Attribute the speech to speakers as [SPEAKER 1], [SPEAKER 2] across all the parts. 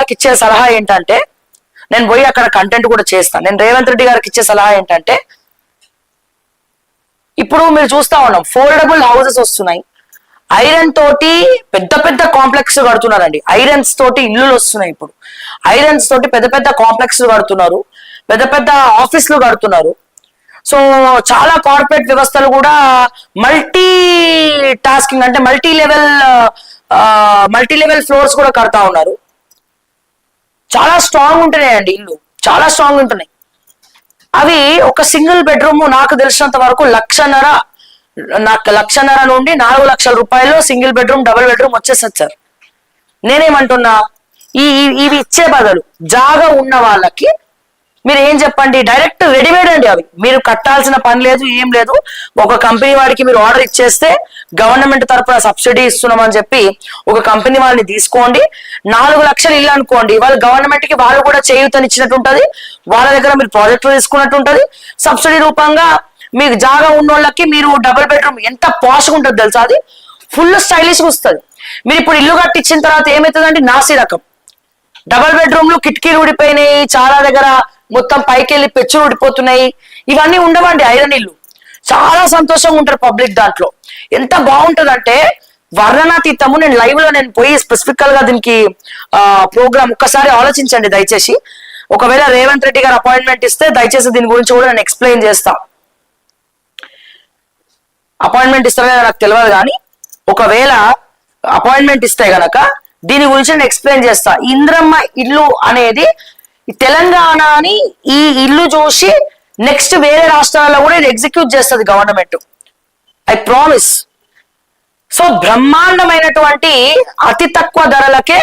[SPEAKER 1] గారికి ఇచ్చే సలహా ఏంటంటే, నేను పోయి అక్కడ కంటెంట్ కూడా చేస్తాను. నేను రేవంత్ రెడ్డి గారికి ఇచ్చే సలహా ఏంటంటే, ఇప్పుడు మీరు చూస్తా ఉన్నాం ఫోల్డబుల్ హౌసెస్ వస్తున్నాయి, ఐరన్ తోటి పెద్ద పెద్ద కాంప్లెక్స్ కడుతున్నారండి. ఐరన్స్ తోటి ఇల్లులు వస్తున్నాయి. ఇప్పుడు ఐరన్స్ తోటి పెద్ద పెద్ద కాంప్లెక్స్ కడుతున్నారు, పెద్ద పెద్ద ఆఫీసులు కడుతున్నారు. సో చాలా కార్పొరేట్ వ్యవస్థలు కూడా మల్టీ టాస్కింగ్ అంటే మల్టీ లెవెల్ ఫ్లోర్స్ కూడా కడతా ఉన్నారు. చాలా స్ట్రాంగ్ ఉంటున్నాయండి ఇల్లు, చాలా స్ట్రాంగ్ ఉంటున్నాయి. అవి ఒక సింగిల్ బెడ్రూమ్ నాకు తెలిసినంత వరకు 1,00,000 నుండి 4 లక్షల రూపాయల్లో సింగిల్ బెడ్రూమ్, డబుల్ బెడ్రూమ్ వచ్చేస్తుంది సార్. నేనేమంటున్నా, ఇవి ఇచ్చే బదులు జాగా ఉన్న వాళ్ళకి మీరు ఏం చెప్పండి, డైరెక్ట్ రెడీమేడ్ అండి. అవి మీరు కట్టాల్సిన పని లేదు, ఏం లేదు. ఒక కంపెనీ వాడికి మీరు ఆర్డర్ ఇచ్చేస్తే గవర్నమెంట్ తరఫున సబ్సిడీ ఇస్తున్నామని చెప్పి ఒక కంపెనీ వాళ్ళని తీసుకోండి. 4 లక్షలు ఇల్లు అనుకోండి, వాళ్ళు గవర్నమెంట్ కి వాళ్ళు కూడా చేయూతనిచ్చినట్టు ఉంటది, వాళ్ళ దగ్గర మీరు ప్రాజెక్టులు తీసుకున్నట్టు ఉంటది. సబ్సిడీ రూపంగా మీకు జాగా ఉన్న వాళ్ళకి మీరు డబుల్ బెడ్రూమ్ ఎంత పాష్గా ఉంటుంది తెలుసా, అది ఫుల్ స్టైలిష్ గా వస్తుంది. మీరు ఇప్పుడు ఇల్లు కట్టించిన తర్వాత ఏమవుతుందంటే నాసి రకం డబుల్ బెడ్రూమ్లు కిటికీలు ఊడిపోయినాయి, చాలా దగ్గర మొత్తం పైకి వెళ్ళి పెచ్చులు ఊడిపోతున్నాయి. ఇవన్నీ ఉండవండి. ఐరన్ ఇల్లు చాలా సంతోషంగా ఉంటారు పబ్లిక్. దాంట్లో ఎంత బాగుంటదంటే వర్ణనాతీతము. నేను లైవ్ లో నేను పోయి స్పెసిఫికల్ గా దీనికి ప్రోగ్రామ్ ఒక్కసారి ఆలోచించండి దయచేసి. ఒకవేళ రేవంత్ రెడ్డి గారు అపాయింట్మెంట్ ఇస్తే దయచేసి దీని గురించి కూడా నేను ఎక్స్ప్లెయిన్ చేస్తా. అపాయింట్మెంట్ ఇస్తారో నాకు తెలియదు, కానీ ఒకవేళ అపాయింట్మెంట్ ఇస్తే గనక దీని గురించి నేను ఎక్స్ప్లెయిన్ చేస్తా. ఇంద్రమ్మ ఇల్లు అనేది తెలంగాణని ఈ ఇల్లు చూసి నెక్స్ట్ వేరే రాష్ట్రాల్లో కూడా ఇది ఎగ్జిక్యూట్ చేస్తుంది గవర్నమెంట్, ఐ ప్రామిస్. సో బ్రహ్మాండమైనటువంటి అతి తక్కువ ధరలకే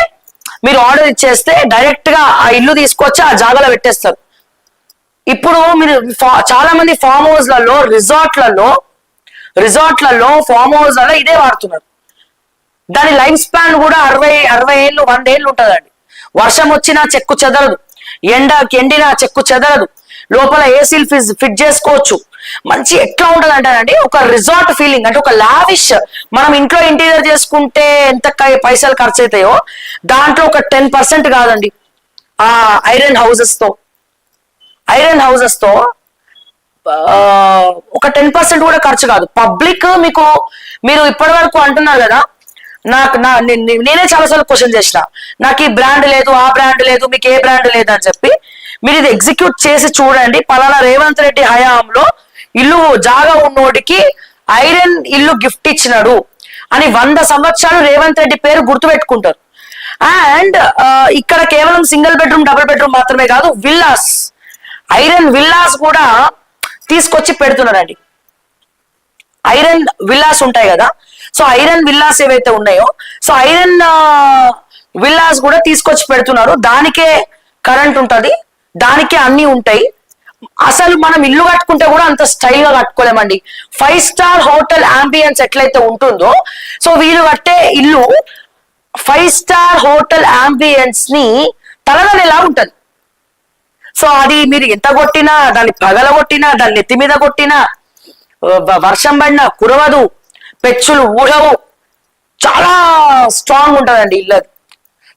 [SPEAKER 1] మీరు ఆర్డర్ ఇచ్చేస్తే డైరెక్ట్ గా ఆ ఇల్లు తీసుకొచ్చి ఆ జాగాలో పెట్టేస్తారు. ఇప్పుడు మీరు చాలా మంది ఫామ్ హౌస్లలో రిసార్ట్లలో ఫామ్ హౌస్లలో ఇదే వాడుతున్నారు. దాని లైఫ్ స్పాన్ కూడా 60 ఏళ్ళు 100 ఏళ్ళు ఉంటుందండి. వర్షం వచ్చినా చెక్కు చెదరదు, ఎండినా చెక్కు చెదరదు, లోపల ఏసీలు ఫిట్ చేసుకోవచ్చు. మంచి ఎట్లా ఉంటది అంటానండి, ఒక రిసార్ట్ ఫీలింగ్. అంటే ఒక లావిష్, మనం ఇంట్లో ఇంటీరియర్ చేసుకుంటే ఎంత పైసలు ఖర్చు అవుతాయో దాంట్లో ఒక 10% కాదండి. ఆ ఐరన్ హౌసెస్ తో ఒక 10% కూడా ఖర్చు కాదు. పబ్లిక్ మీరు ఇప్పటి వరకు అంటున్నారు కదా, నేనే చాలాసార్లు క్వశ్చన్ చేసిన, నాకు ఈ బ్రాండ్ లేదు, ఆ బ్రాండ్ లేదు, మీకు ఏ బ్రాండ్ లేదు అని చెప్పి. మీరు ఇది ఎగ్జిక్యూట్ చేసి చూడండి. పలానా రేవంత్ రెడ్డి హయాంలో ఇల్లు జాగా ఉన్నోడికి ఐరన్ ఇల్లు గిఫ్ట్ ఇచ్చినాడు అని 100 సంవత్సరాలు రేవంత్ రెడ్డి పేరు గుర్తుపెట్టుకుంటారు. అండ్ ఇక్కడ కేవలం సింగిల్ బెడ్రూమ్, డబుల్ బెడ్రూమ్ మాత్రమే కాదు, విల్లాస్, ఐరన్ విల్లాస్ కూడా తీసుకొచ్చి పెడుతున్నారండి. ఐరన్ విల్లాస్ ఉంటాయి కదా, సో ఐరన్ విల్లాస్ ఏవైతే ఉన్నాయో, సో ఐరన్ విల్లాస్ కూడా తీసుకొచ్చి పెడుతున్నారు. దానికే కరెంట్ ఉంటది, దానికే అన్ని ఉంటాయి. అసలు మనం ఇల్లు కట్టుకుంటే కూడా అంత స్టైల్ గా కట్టుకోలేమండి. 5 స్టార్ హోటల్ అంబియన్స్ ఎట్లయితే ఉంటుందో, సో వీళ్ళు కట్టే ఇల్లు 5 స్టార్ హోటల్ అంబియన్స్ ని తలదనేలా ఉంటది. సో అది మీరు ఎంత కొట్టినా, దాన్ని పగల కొట్టినా, దాన్ని నెత్తి మీద కొట్టినా, వర్షం పడినా కురవదు, పెచ్చులు ఊడవు, చాలా స్ట్రాంగ్ ఉంటదండి ఇల్లు.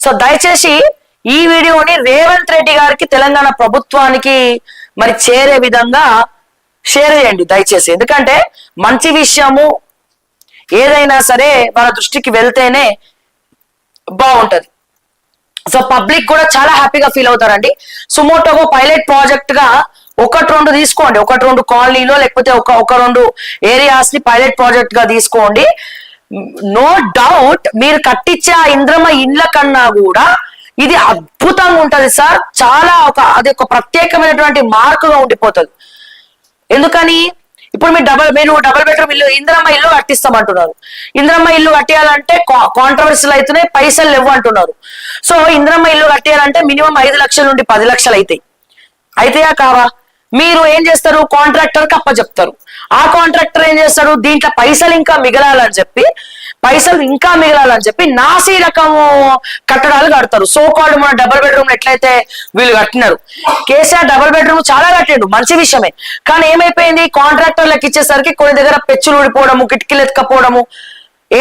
[SPEAKER 1] సో దయచేసి ఈ వీడియోని రేవంత్ రెడ్డి గారికి, తెలంగాణ ప్రభుత్వానికి మరి చేరే విధంగా షేర్ చేయండి దయచేసి. ఎందుకంటే మంచి విషయము ఏదైనా సరే వాళ్ళ దృష్టికి వెళ్తేనే బాగుంటది. సో పబ్లిక్ కూడా చాలా హ్యాపీగా ఫీల్ అవుతారండి. సుమోటోగో పైలట్ ప్రాజెక్ట్ గా 1-2 తీసుకోండి, 1-2 కాలనీలో లేకపోతే 1-2 ఏరియాస్ ని పైలట్ ప్రాజెక్ట్ గా తీసుకోండి. నో డౌట్ మీరు కట్టించే ఆ ఇంద్రమ్మ ఇండ్ల కన్నా కూడా ఇది అద్భుతంగా ఉంటది సార్. చాలా అది ఒక ప్రత్యేకమైనటువంటి మార్కుగా ఉండిపోతుంది. ఎందుకని ఇప్పుడు మీరు డబుల్ బెడ్రూమ్ ఇల్లు, ఇంద్రమ్మ ఇల్లు కట్టిస్తామంటున్నారు. ఇంద్రమ్మ ఇల్లు కట్టియాలంటే కాంట్రవర్సీలు అవుతున్నాయి, పైసలు లేవు అంటున్నారు. సో ఇంద్రమ్మ ఇల్లు కట్టియాలంటే మినిమం 5 లక్షల నుండి 10 లక్షలు అయితాయా కావా? మీరు ఏం చేస్తారు, కాంట్రాక్టర్ కి అప్పచెప్తారు. ఆ కాంట్రాక్టర్ ఏం చేస్తాడు, దీంట్లో పైసలు ఇంకా మిగలాలని చెప్పి నాసి రకము కట్టడాలు కడతారు. సో కాల్డ్ మన డబుల్ బెడ్రూమ్ ఎట్లయితే వీళ్ళు కట్టినారు. కేసీఆర్ డబుల్ బెడ్రూమ్ చాలా కట్టిండు, మంచి విషయమే. కానీ ఏమైపోయింది, కాంట్రాక్టర్లకు ఇచ్చేసరికి కొన్ని దగ్గర పెచ్చులు ఊడిపోవడము, కిటికీలు ఎత్తుకపోవడము.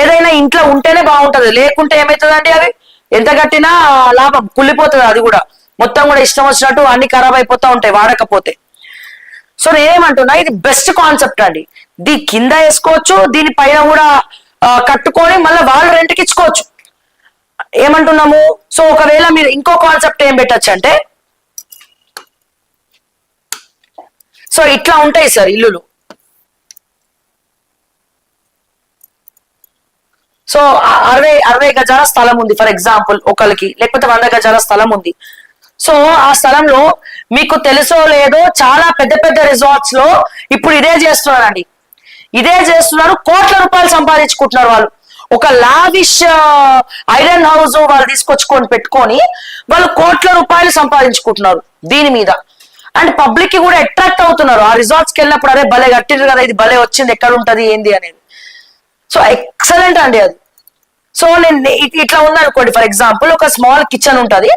[SPEAKER 1] ఏదైనా ఇంట్లో ఉంటేనే బాగుంటది, లేకుంటే ఏమవుతుందండి, అవి ఎంత కట్టినా లాభం కుళ్ళిపోతుంది, అది కూడా మొత్తం కూడా ఇష్టం వచ్చినట్టు అన్ని ఖరాబ్ అయిపోతా ఉంటాయి వాడకపోతే. సో నేనేమంటున్నా, ఇది బెస్ట్ కాన్సెప్ట్ అండి. కింద వేసుకోవచ్చు, దీని పైన కూడా కట్టుకొని మళ్ళీ వాళ్ళు రెంట్కి ఇచ్చుకోవచ్చు. ఏమంటున్నాము, సో ఒకవేళ మీరు ఇంకో కాన్సెప్ట్ ఏం పెట్టచ్చు అంటే, సో ఇట్లా ఉంటాయి సార్ ఇల్లులు. సో 60 గజాల స్థలం ఉంది ఫర్ ఎగ్జాంపుల్ ఒకరికి, లేకపోతే 100 గజాల స్థలం ఉంది. సో ఆ స్థలంలో మీకు తెలుసో లేదో చాలా పెద్ద పెద్ద రిసార్ట్స్ లో ఇప్పుడు ఇదే చేస్తున్నారండి. ఇదే చేస్తున్నారు, కోట్ల రూపాయలు సంపాదించుకుంటున్నారు వాళ్ళు. ఒక లావిష్ ఐరన్ హౌస్ వాళ్ళు తీసుకొచ్చుకొని పెట్టుకొని వాళ్ళు కోట్ల రూపాయలు సంపాదించుకుంటున్నారు దీని మీద. అండ్ పబ్లిక్ కి కూడా అట్రాక్ట్ అవుతున్నారు. ఆ రిసార్ట్స్ కి వెళ్ళినప్పుడు అరే భలే కట్టిండ్రు కదా, ఇది భలే వచ్చింది, ఎక్కడ ఉంటది ఏంది అనేది. సో ఎక్సలెంట్ అండి అది. సో నేను ఇట్లా ఉందనుకోండి, ఫర్ ఎగ్జాంపుల్ ఒక స్మాల్ కిచెన్ ఉంటది,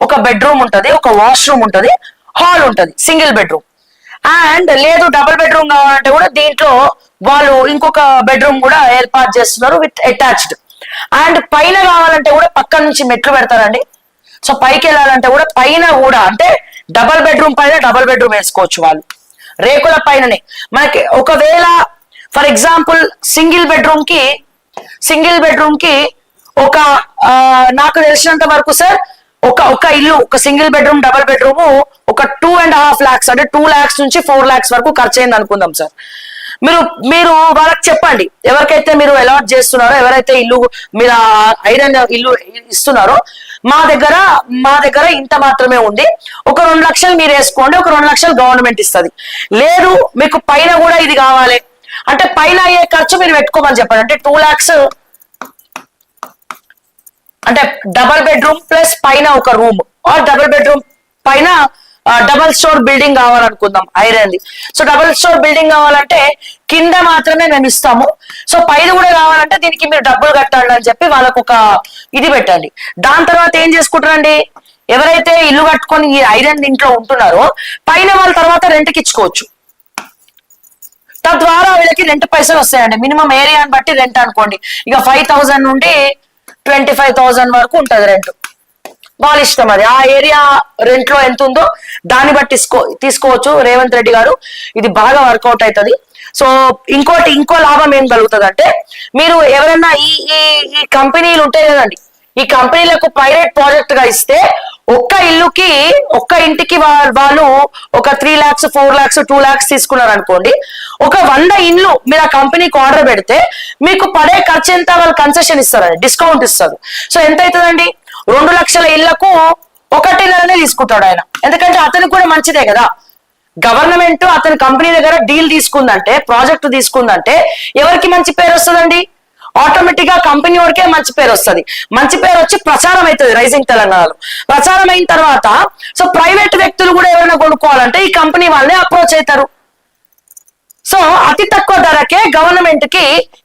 [SPEAKER 1] ఒక బెడ్రూమ్ ఉంటది, ఒక వాష్రూమ్ ఉంటది, హాల్ ఉంటది, సింగిల్ బెడ్రూమ్. అండ్ లేదు డబుల్ బెడ్రూమ్ కావాలంటే కూడా దీంట్లో వాళ్ళు ఇంకొక బెడ్రూమ్ కూడా ఏర్పాటు చేస్తున్నారు విత్ అటాచ్డ్. అండ్ పైన కావాలంటే కూడా పక్క నుంచి మెట్లు పెడతారండి. సో పైకి వెళ్ళాలంటే కూడా పైన కూడా అంటే డబల్ బెడ్రూమ్ పైన డబల్ బెడ్రూమ్ వేసుకోవచ్చు వాళ్ళు, రేకుల పైననే. మనకి ఒకవేళ ఫర్ ఎగ్జాంపుల్ సింగిల్ బెడ్రూమ్ కి ఒక నాకు తెలిసినంత వరకు సార్ ఒక ఇల్లు, ఒక సింగిల్ బెడ్రూమ్ డబల్ బెడ్రూమ్ ఒక 2.5 lakhs అంటే 2 lakhs నుంచి 4 lakhs వరకు ఖర్చు అయింది అనుకుందాం సార్. మీరు వాళ్ళకి చెప్పండి, ఎవరికైతే మీరు అలాట్ చేస్తున్నారో, ఎవరైతే ఇల్లు మీరు ఐరన్ ఇల్లు ఇస్తున్నారో, మా దగ్గర ఇంత మాత్రమే ఉంది, ఒక 2 లక్షలు మీరు వేసుకోండి, ఒక 2 లక్షలు గవర్నమెంట్ ఇస్తుంది. లేదు మీకు పైన కూడా ఇది కావాలి అంటే పైన అయ్యే ఖర్చు మీరు పెట్టుకోమని చెప్పండి. అంటే 2 lakhs అంటే డబల్ బెడ్రూమ్ ప్లస్ పైన ఒక రూమ్, ఆర్ డబుల్ బెడ్రూమ్ పైన డబల్ స్టోర్ బిల్డింగ్ కావాలనుకుందాం ఐరన్ది. సో డబుల్ స్టోర్ బిల్డింగ్ కావాలంటే కింద మాత్రమే మేము ఇస్తాము, సో పైన కూడా కావాలంటే దీనికి మీరు డబ్బులు కట్టాలి అని చెప్పి వాళ్ళకు ఒక ఇది పెట్టండి. దాని తర్వాత ఏం చేసుకుంటారండి, ఎవరైతే ఇల్లు కట్టుకొని ఈ ఐరన్ ఇంట్లో ఉంటున్నారో పైన వాళ్ళ తర్వాత రెంట్కి ఇచ్చుకోవచ్చు. తద్వారా వీళ్ళకి రెంట్ పైసలు వస్తాయండి. మినిమం ఏరియాని బట్టి రెంట్ అనుకోండి, ఇక 5,000 నుండి 25,000 వరకు ఉంటది రెంట్, వాళ్ళ ఇష్టం అది. ఆ ఏరియా రెంట్ లో ఎంత ఉందో దాన్ని బట్టి తీసుకోవచ్చు. రేవంత్ రెడ్డి గారు ఇది బాగా వర్కౌట్ అవుతుంది. సో ఇంకో లాభం ఏం కలుగుతుంది అంటే, మీరు ఎవరైనా ఈ కంపెనీలు ఉంటాయి కదండి, ఈ కంపెనీలకు పైలట్ ప్రాజెక్ట్ గా ఇస్తే ఒక్క ఇంటికి వాళ్ళు ఒక 3 lakhs 4 lakhs 2 lakhs తీసుకున్నారు అనుకోండి, ఒక 100 ఇండ్లు మీరు ఆ కంపెనీకి ఆర్డర్ పెడితే మీకు పడే ఖర్చు ఎంత వాళ్ళు కన్సెషన్ ఇస్తారండి, డిస్కౌంట్ ఇస్తారు. సో ఎంత అవుతుందండి, 2 లక్షల ఇళ్లకు 1.5 తీసుకుంటాడు ఆయన. ఎందుకంటే అతనికి కూడా మంచిదే కదా, గవర్నమెంట్ అతని కంపెనీ దగ్గర డీల్ తీసుకుందంటే, ప్రాజెక్ట్ తీసుకుందంటే ఎవరికి మంచి పేరు వస్తుందండి, ఆటోమేటిక్ గా కంపెనీ వాడికే మంచి పేరు వస్తుంది. మంచి పేరు వచ్చి ప్రచారం అవుతుంది రైజింగ్ తెలంగాణలో. ప్రచారం అయిన తర్వాత సో ప్రైవేట్ వ్యక్తులు కూడా ఎవరైనా కొనుక్కోవాలంటే ఈ కంపెనీ వాళ్ళే అప్రోచ్ అవుతారు. సో అతి తక్కువ ధరకే గవర్నమెంట్ కి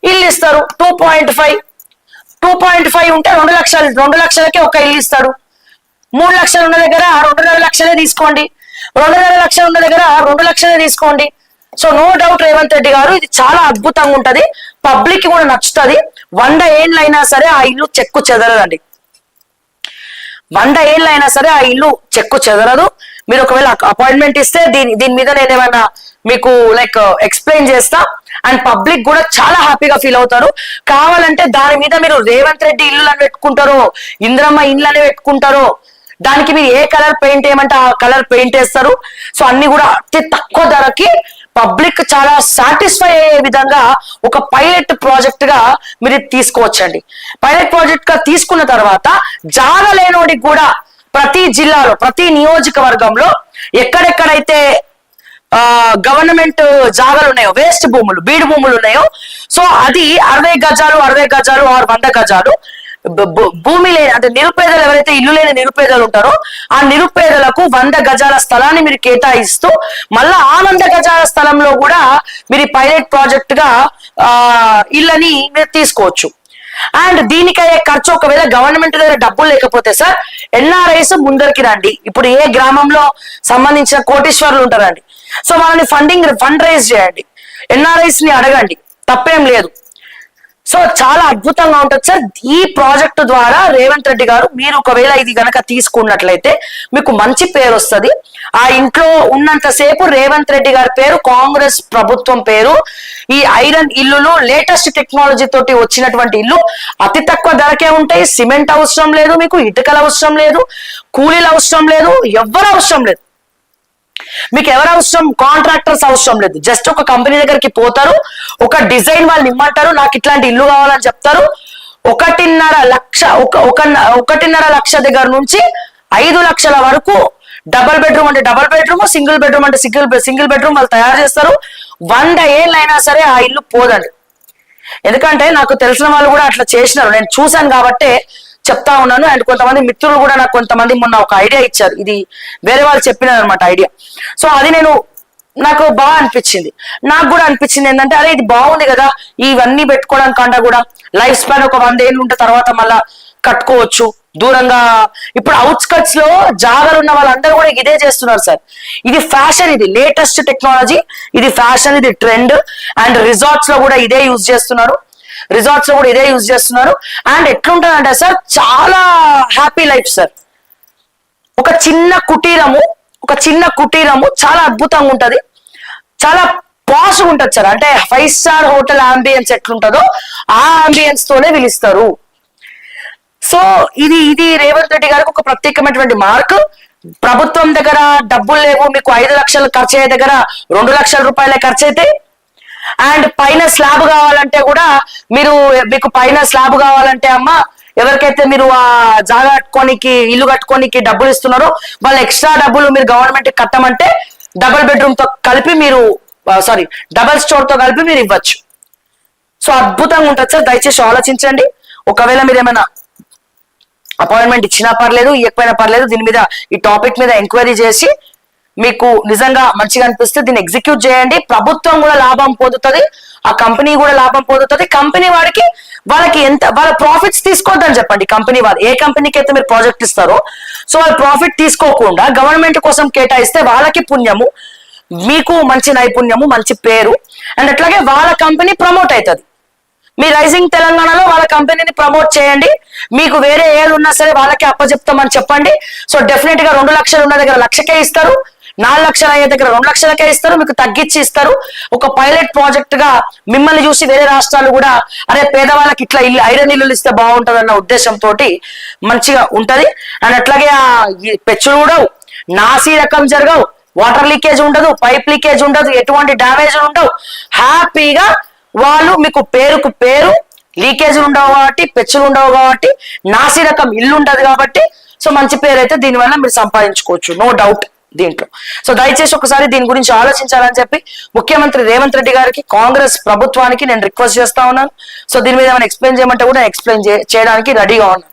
[SPEAKER 1] ఇల్లు ఇస్తారు. 2.5 ఉంటే 2 లక్షలకే ఒక ఇల్లు ఇస్తాడు. 3 లక్షలు ఉన్న దగ్గర 2.5 లక్షలే తీసుకోండి, 2.5 లక్షలు ఉన్న దగ్గర 2 లక్షలే తీసుకోండి. So no doubt Revanth Reddy గారు ఇది చాలా అద్భుతంగా ఉంటది, పబ్లిక్ కూడా నచ్చుతుంది. 100 ఏళ్ళు అయినా సరే ఆ ఇల్లు చెక్కు చెదరదండి, 100 ఏళ్ళు అయినా సరే ఆ ఇల్లు చెక్కు చెదరదు. మీరు ఒకవేళ అపాయింట్మెంట్ ఇస్తే దీని మీద నేను ఏమైనా మీకు లైక్ ఎక్స్ప్లెయిన్ చేస్తా. అండ్ పబ్లిక్ కూడా చాలా హ్యాపీగా ఫీల్ అవుతారు. కావాలంటే దాని మీద మీరు రేవంత్ రెడ్డి ఇల్లు అని పెట్టుకుంటారో, ఇంద్రమ్మ ఇల్లు అని పెట్టుకుంటారో, దానికి మీరు ఏ కలర్ పెయింట్ వేయమంటే ఆ కలర్ పెయింట్ వేస్తారు. సో అన్ని కూడా అతి తక్కువ ధరకి పబ్లిక్ చాలా సాటిస్ఫై అయ్యే విధంగా ఒక పైలట్ ప్రాజెక్ట్ గా మీరు తీసుకోవచ్చండి. పైలట్ ప్రాజెక్ట్ గా తీసుకున్న తర్వాత జాగా లేనోడికి కూడా ప్రతి జిల్లాలో ప్రతి నియోజకవర్గంలో ఎక్కడెక్కడైతే గవర్నమెంట్ జాగాలు ఉన్నాయో, వేస్ట్ భూములు బీడు భూములు ఉన్నాయో, సో అది 60 గజాలు 100 గజాలు భూమి లేని అంటే నిరుపేదలు ఎవరైతే ఇల్లు లేని నిరుపేదలు ఉంటారో ఆ నిరుపేదలకు 100 గజాల స్థలాన్ని మీరు కేటాయిస్తూ మళ్ళా ఆ 100 గజాల స్థలంలో కూడా మీరు పైలట్ ప్రాజెక్ట్ గా ఇళ్ళని మీరు తీసుకోవచ్చు. అండ్ దీనికయ్యే ఖర్చు ఒకవేళ గవర్నమెంట్ దగ్గర డబ్బులు లేకపోతే సార్ ఎన్ఆర్ఐస్ ముందరికి రండి. ఇప్పుడు ఏ గ్రామంలో సంబంధించిన కోటీశ్వర్లు ఉంటారండి, సో వాళ్ళని ఫండ్ రైజ్ చేయండి, ఎన్ఆర్ఐస్ ని అడగండి, తప్పేం లేదు. సో చాలా అద్భుతంగా ఉంటుంది సార్. ఈ ప్రాజెక్టు ద్వారా రేవంత్ రెడ్డి గారు మీరు ఒకవేళ ఇది గనక తీసుకున్నట్లయితే మీకు మంచి పేరు వస్తుంది. ఆ ఇంట్లో ఉన్నంతసేపు రేవంత్ రెడ్డి గారి పేరు, కాంగ్రెస్ ప్రభుత్వం పేరు, ఈ ఐరన్ ఇల్లులు లేటెస్ట్ టెక్నాలజీ తోటి వచ్చినటువంటి ఇల్లు అతి తక్కువ ధరకే ఉంటాయి. సిమెంట్ అవసరం లేదు, మీకు ఇటుకలు అవసరం లేదు, కూలీలు అవసరం లేదు, ఎవ్వరు అవసరం లేదు. మీకు ఎవరు అవసరం? కాంట్రాక్టర్స్ అవసరం లేదు. జస్ట్ ఒక కంపెనీ దగ్గరికి పోతారు, ఒక డిజైన్ వాళ్ళు ఇమ్మంటారు, నాకు ఇట్లాంటి ఇల్లు కావాలని చెప్తారు. 1.5 లక్ష 1.5 లక్ష దగ్గర నుంచి 5 లక్షల వరకు డబుల్ బెడ్రూమ్ అంటే డబుల్ బెడ్రూమ్, సింగిల్ బెడ్రూమ్ అంటే సింగిల్ బెడ్రూమ్ వాళ్ళు తయారు చేస్తారు. 100 ఏళ్ళైనా సరే ఆ ఇల్లు పోదండి. ఎందుకంటే నాకు తెలిసిన వాళ్ళు కూడా అట్లా చేసినారు, నేను చూశాను కాబట్టే చెప్తా ఉన్నాను. అండ్ కొంతమంది మిత్రులు కూడా నాకు కొంతమంది మొన్న ఒక ఐడియా ఇచ్చారు, ఇది వేరే వాళ్ళు చెప్పినారు అనమాట ఐడియా. సో అది నాకు బాగా అనిపించింది. నాకు కూడా అనిపించింది ఏంటంటే, అరే ఇది బాగుంది కదా, ఇవన్నీ పెట్టుకోవడానికి కంటే కూడా లైఫ్ స్పాన్ ఒక 100 ఏళ్ళు ఉంటే తర్వాత మళ్ళా కట్టుకోవచ్చు దూరంగా. ఇప్పుడు అవుట్స్కట్స్ లో జాగాలు ఉన్న వాళ్ళందరూ కూడా ఇదే చేస్తున్నారు సార్. ఇది ఫ్యాషన్, ఇది లేటెస్ట్ టెక్నాలజీ, ఇది ఫ్యాషన్, ఇది ట్రెండ్. అండ్ రిసార్ట్స్ లో కూడా ఇదే యూజ్ చేస్తున్నారు. అండ్ ఎట్లుంటుందంటే సార్, చాలా హ్యాపీ లైఫ్ సార్. ఒక చిన్న కుటీరము చాలా అద్భుతంగా ఉంటది, చాలా పాష్ ఉంటది సార్. అంటే 5 స్టార్ హోటల్ అంబియన్స్ ఎట్లుంటుందో ఆ అంబియన్స్ తోనే పిలుస్తారు. సో ఇది రేవంత్ రెడ్డి గారికి ఒక ప్రత్యేకమైనటువంటి మార్క్. ప్రభుత్వం దగ్గర డబ్బులు లేవు, మీకు 5 లక్షలు ఖర్చు అయ్యే దగ్గర 2 లక్షల రూపాయలే ఖర్చు అవుతాయి. అండ్ పైన స్లాబ్ కావాలంటే కూడా మీకు పైన స్లాబ్ కావాలంటే అమ్మ ఎవరికైతే మీరు ఆ జాగా కట్టుకోనికి, ఇల్లు కట్టుకోనికి డబ్బులు ఇస్తున్నారో వాళ్ళు ఎక్స్ట్రా డబ్బులు మీరు గవర్నమెంట్ కట్టమంటే డబుల్ బెడ్రూమ్ తో కలిపి డబుల్ స్టోర్ తో కలిపి మీరు ఇవ్వచ్చు. సో అద్భుతంగా ఉంటుంది సార్. దయచేసి ఆలోచించండి. ఒకవేళ మీరు ఏమైనా అపాయింట్మెంట్ ఇచ్చినా పర్లేదు, ఇవ్వకపోయినా పర్లేదు, దీని మీద ఈ టాపిక్ మీద ఎంక్వైరీ చేసి మీకు నిజంగా మంచిగా అనిపిస్తే దీన్ని ఎగ్జిక్యూట్ చేయండి. ప్రభుత్వం కూడా లాభం పొందుతుంది, ఆ కంపెనీ కూడా లాభం పొందుతుంది. కంపెనీ వాళ్ళకి వాళ్ళ ప్రాఫిట్స్ తీసుకోవద్దని చెప్పండి. కంపెనీ వాళ్ళు ఏ కంపెనీకి అయితే మీరు ప్రాజెక్ట్ ఇస్తారో సో వాళ్ళు ప్రాఫిట్ తీసుకోకుండా గవర్నమెంట్ కోసం కేటాయిస్తే వాళ్ళకి పుణ్యము, మీకు మంచి నైపుణ్యము, మంచి పేరు. అండ్ అట్లాగే వాళ్ళ కంపెనీ ప్రమోట్ అవుతుంది. మీ రైజింగ్ తెలంగాణలో వాళ్ళ కంపెనీని ప్రమోట్ చేయండి. మీకు వేరే ఏది ఉన్నా సరే వాళ్ళకి అప్పచెప్తామని చెప్పండి. సో డెఫినెట్ గా 2 లక్షలు ఉన్న దగ్గర 1 లక్షకే ఇస్తారు, 4 లక్షలు అయ్యే దగ్గర 2 లక్షలకే ఇస్తారు, మీకు తగ్గించి ఇస్తారు. ఒక పైలట్ ప్రాజెక్ట్ గా మిమ్మల్ని చూసి వేరే రాష్ట్రాలు కూడా అరే పేదవాళ్ళకి ఇట్లా ఐరన్ ఇల్లు ఇస్తే బాగుంటది అన్న ఉద్దేశంతో మంచిగా ఉంటది. అండ్ అట్లాగే ఆ పెచ్చులు కూడా నాసీ రకం జరగవు, వాటర్ లీకేజ్ ఉండదు, పైప్ లీకేజ్ ఉండదు, ఎటువంటి డ్యామేజ్ ఉండవు. హ్యాపీగా వాళ్ళు మీకు పేరుకు పేరు, లీకేజీలు ఉండవు కాబట్టి, పెచ్చులు ఉండవు కాబట్టి, నాసి రకం ఇల్లు ఉండదు కాబట్టి, సో మంచి పేరు అయితే దీనివల్ల మీరు సంపాదించుకోవచ్చు, నో డౌట్ దీంట్లో. సో దయచేసి ఒకసారి దీని గురించి ఆలోచించాలని చెప్పి ముఖ్యమంత్రి రేవంత్ రెడ్డి గారికి, కాంగ్రెస్ ప్రభుత్వానికి నేను రిక్వెస్ట్ చేస్తా ఉన్నాను. సో దీని మీద ఏమైనా ఎక్స్ప్లెయిన్ చేయమంటే కూడా ఎక్స్ప్లెయిన్ చేయడానికి రెడీగా ఉన్నాను.